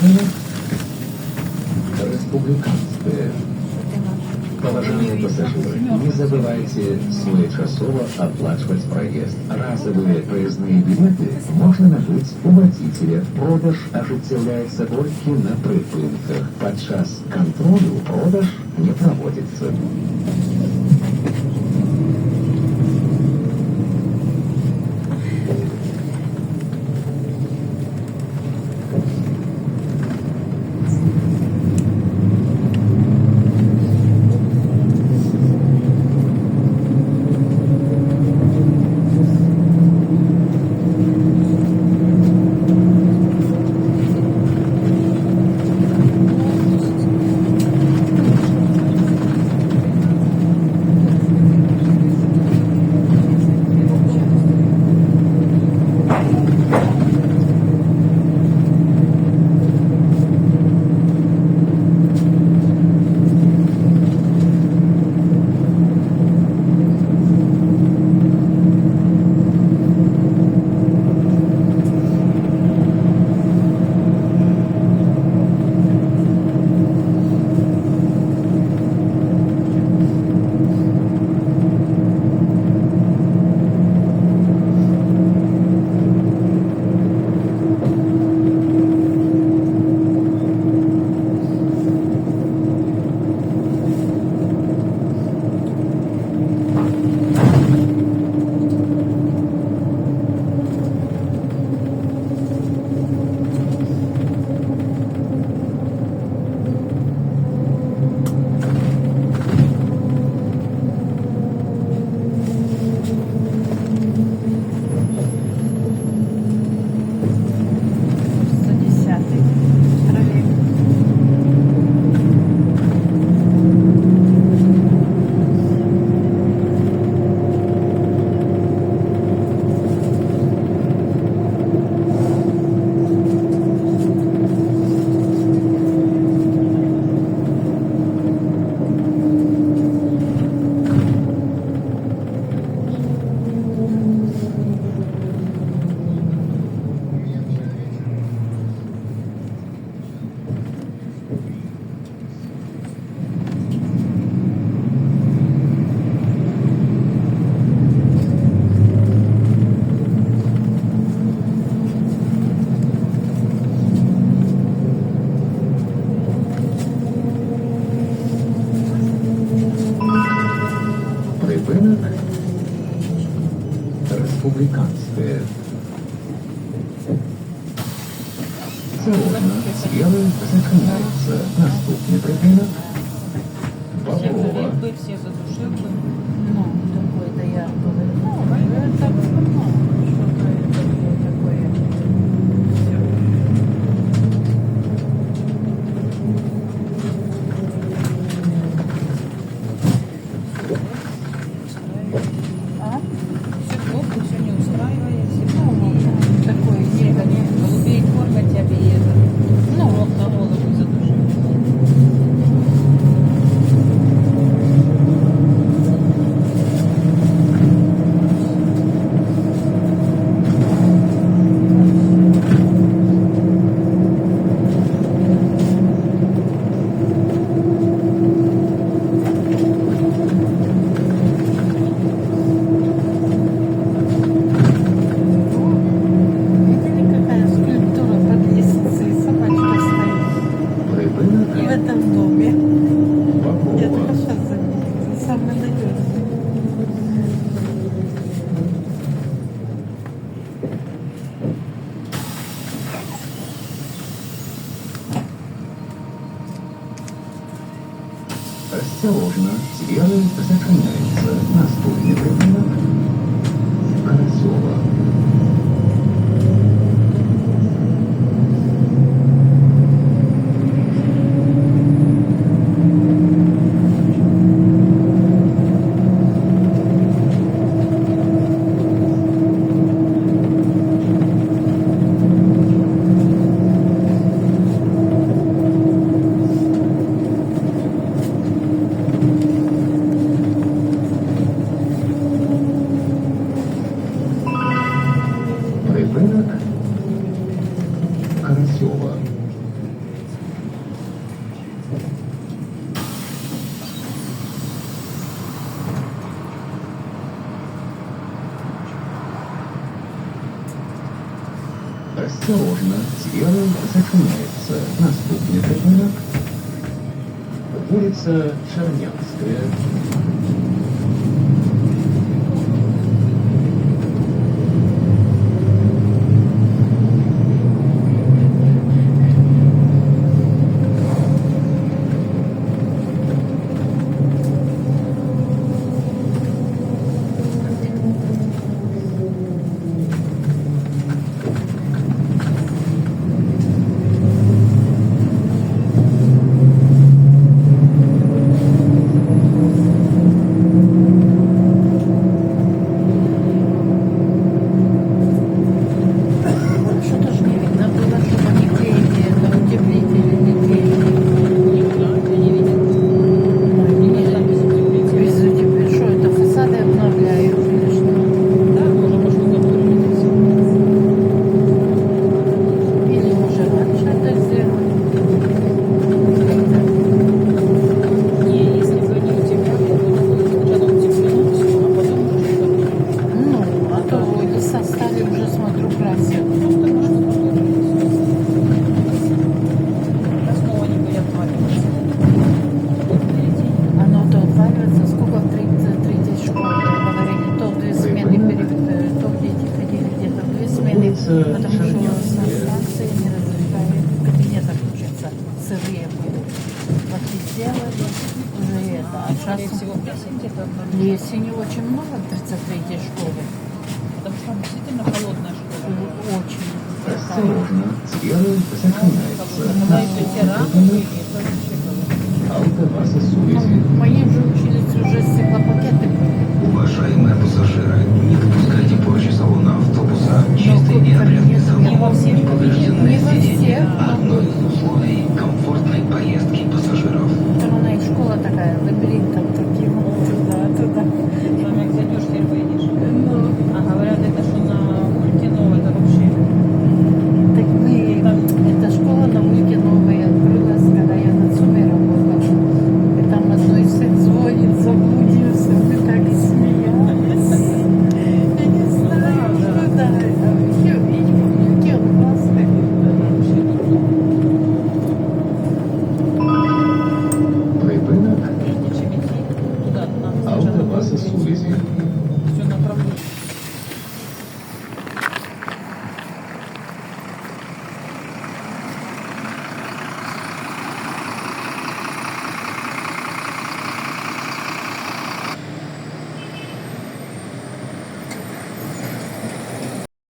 Припынок республиканское. Уважаемые пассажиры, не забывайте своечасово оплачивать проезд. Разовые проездные билеты можно набыть у водителя. Продаж ажыццяўляецца толькі на прыпынках. Падчас кантролю продаж не проводится. Республиканское. Царевна сферы закрывается. Наступный припынок Боброва. Бы все задушил бы. Ну, такой-то я повернула. Это что-то такое. Все. А? Все плохо, все не устраивает. Ну, такое, не голубей кормят тебе и это. Ну, вот на голову задушил. Осторожно, сферы закрывается. Наступный припынок Карасева. Осторожно, съезд закрывается. Наступный терминал. Улица Чернявская. Что-то ж не видно было, чтобы они клеили, это утеплители не клеили. Никуда я не видела. Без утеплителя. Что это, фасады обновляют или что? Да, мы уже прошлый год говорили. Или уже раньше это сделали? Не, если бы не утепляли, то было сначала утеплено все, а потом уже что-то. Ну, а то леса стали уже, смотрю, красят. Просто может что-то. Снова не были отваливаться. Оно то отваливается, сколько в третьей школе говорили, то две смены, то дети ходили где-то в две смены, потому что на станции не разрешают в кабинетах учатся, сырые были. Подписали уже это, а сейчас Скорее всего, плесень где-то обнаружили. плесени очень много в 33-й школе, Потому что там действительно холодная школа. очень. Осторожно, съезд закрывается. Когда еще те рамы были, это вообще было. Автовасосуете. Ну, в моей же училище уже стеклопакеты были. Уважаемые пассажиры, не допускайте позже салона автобуса. Чистый и опрятный Не салон. во всех Поврежденные Не во сиденья. всех, но Одно